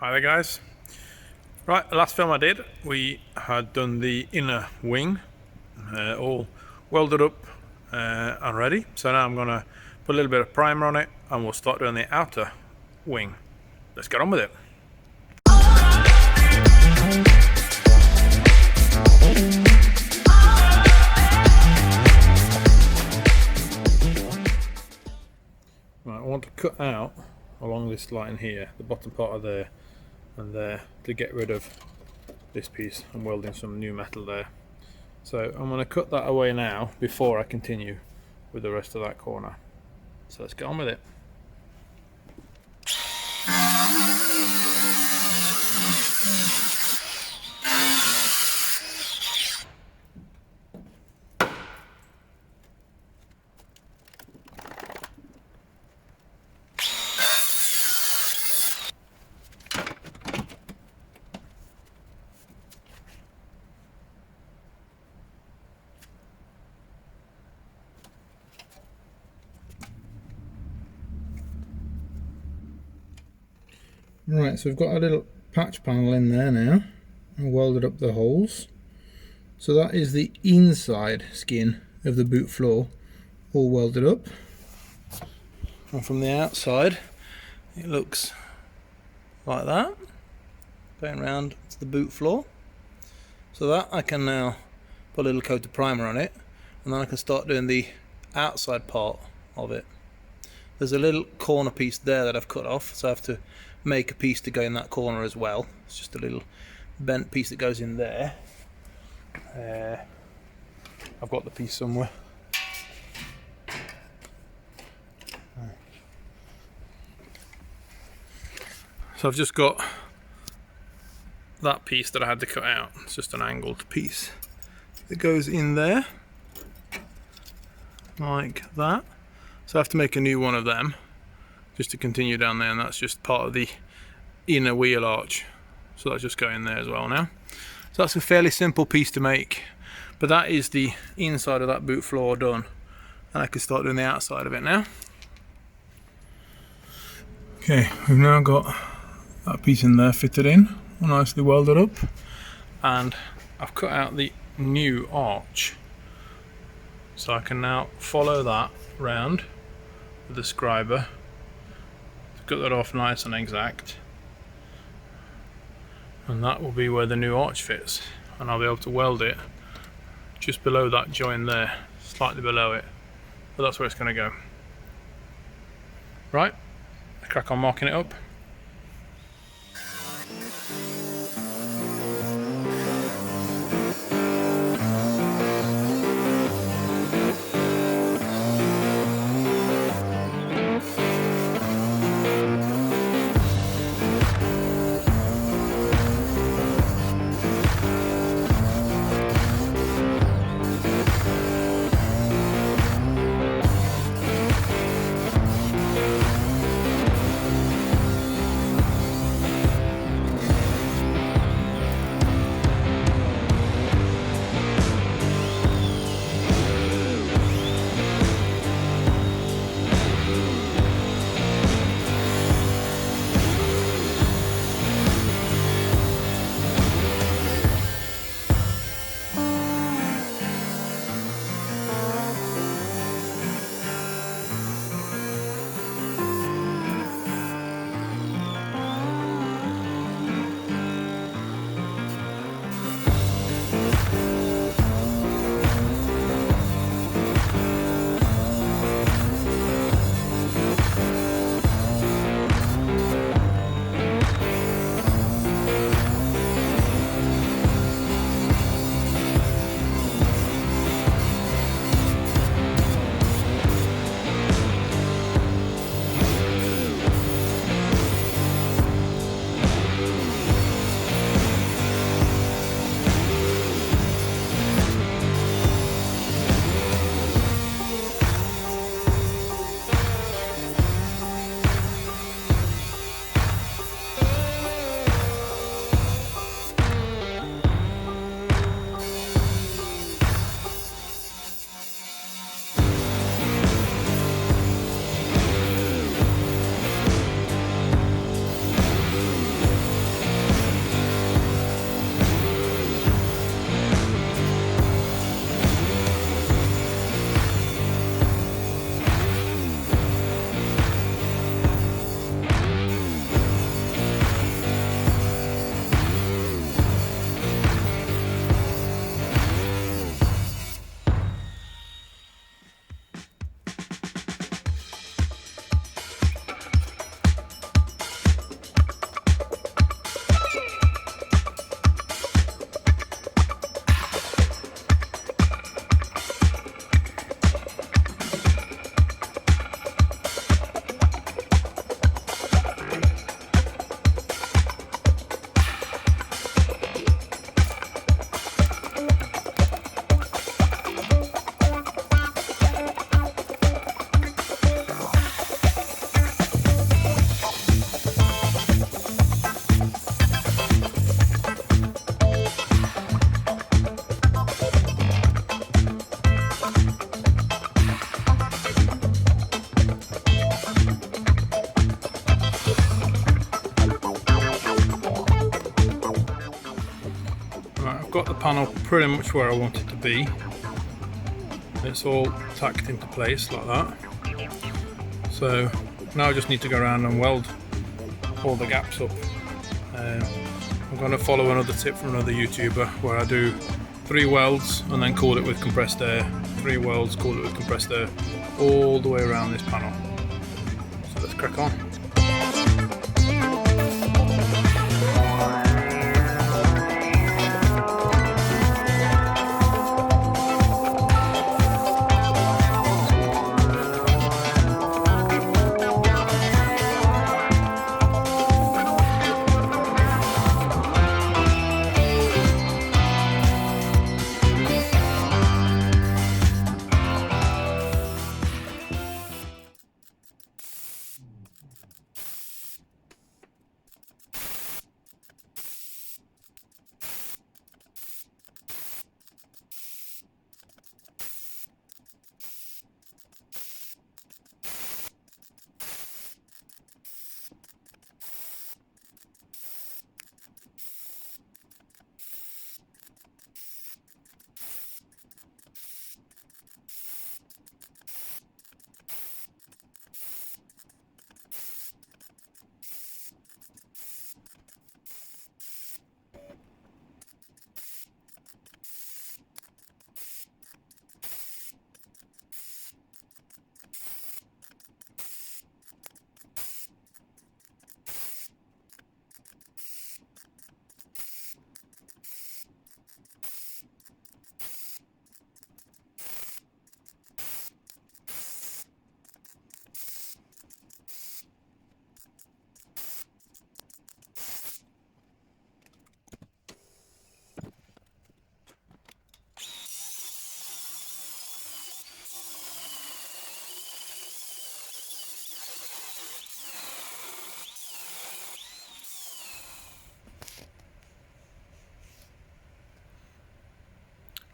Hi there guys. Right, the last film I did, we had done the inner wing, all welded up and ready. So now I'm going to put a little bit of primer on it and we'll start doing the outer wing. Let's get on with it. Right, I want to cut out along this line here, the bottom part of there and there, to get rid of this piece. I'm welding some new metal there. So I'm going to cut that away now before I continue with the rest of that corner. So let's get on with it. Right, so we've got a little patch panel in there now and welded up the holes. So that is the inside skin of the boot floor, all welded up. And from the outside it looks like that, going round to the boot floor. So that I can now put a little coat of primer on it, and then I can start doing the outside part of it. There's a little corner piece there that I've cut off, so I have to make a piece to go in that corner as well. It's just a little bent piece that goes in there. I've got the piece somewhere. So I've just got that piece that I had to cut out. It's just an angled piece that goes in there like that. So I have to make a new one of them just to continue down there, and that's just part of the inner wheel arch. So that's just going there as well now. So that's a fairly simple piece to make, but that is the inside of that boot floor done, and I can start doing the outside of it now. Okay, we've now got that piece in there fitted in, nicely welded up, and I've cut out the new arch. So I can now follow that round with the scriber to cut that off nice and exact, and that will be where the new arch fits, and I'll be able to weld it just below that join there, slightly below it, but that's where it's going to go. Right, I crack on marking it up. I've got the panel pretty much where I want it to be. It's all tacked into place like that. So now I just need to go around and weld all the gaps up. I'm going to follow another tip from another YouTuber where I do 3 welds and then cool it with compressed air. 3 welds, cool it with compressed air, all the way around this panel. So let's crack on.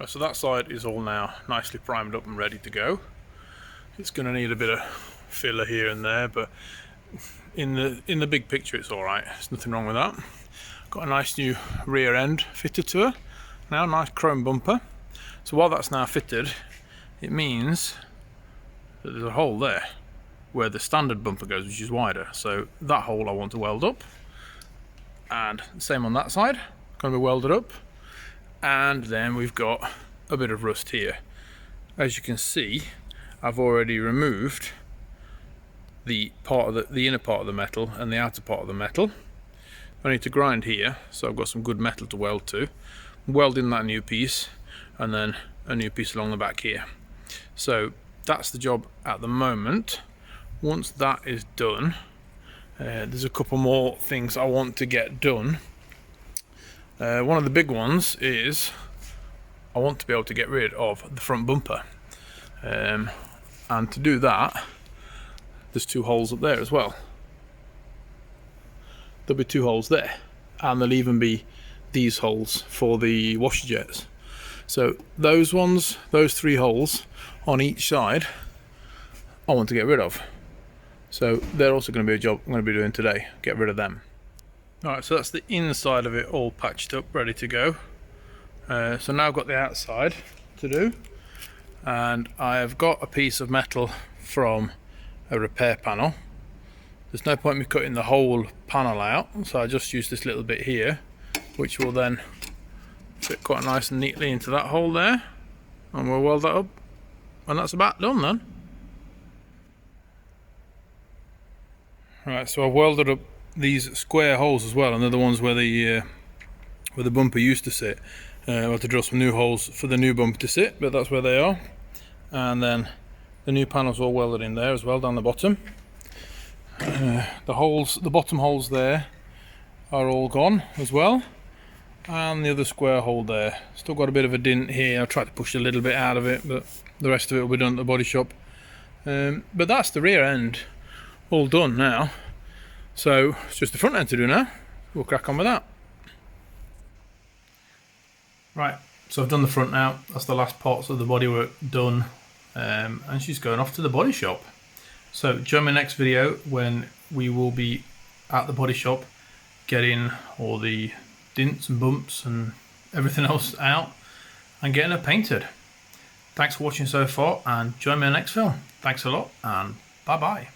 So that side is all now nicely primed up and ready to go. It's going to need a bit of filler here and there, but in the big picture it's alright. There's nothing wrong with that. Got a nice new rear end fitted to her. Now nice chrome bumper. So while that's now fitted, it means that there's a hole there where the standard bumper goes, which is wider. So that hole I want to weld up. And same on that side, going to be welded up. And then we've got a bit of rust here. As you can see, I've already removed the inner part of the metal and the outer part of the metal. I need to grind here, so I've got some good metal to weld to. Welding that new piece, and then a new piece along the back here. So that's the job at the moment. Once that is done, there's a couple more things I want to get done. One of the big ones is I want to be able to get rid of the front bumper, and to do that there's 2 holes up there as well. There'll be 2 holes there, and there'll even be these holes for the washer jets. So those ones, those 3 holes on each side, I want to get rid of. So they're also going to be a job I'm going to be doing today, get rid of them. Alright, so that's the inside of it all patched up, ready to go. So now I've got the outside to do, and I've got a piece of metal from a repair panel. There's no point in me cutting the whole panel out, so I just use this little bit here, which will then fit quite nice and neatly into that hole there, and we'll weld that up, and that's about done then. Right, so I've welded up these square holes as well, and they're the ones where the bumper used to sit. I'll have to drill some new holes for the new bumper to sit, but that's where they are. And then the new panel's all welded in there as well down the bottom. The bottom holes there are all gone as well, and the other square hole there. Still got a bit of a dint here. I tried to push a little bit out of it, but the rest of it will be done at the body shop. But that's the rear end all done now. So it's just the front end to do now. We'll crack on with that. Right, so I've done the front now. That's the last parts of the bodywork done, and she's going off to the body shop. So join my next video when we will be at the body shop getting all the dints and bumps and everything else out and getting it painted. Thanks for watching so far, and join me in the next film. Thanks a lot, and bye bye.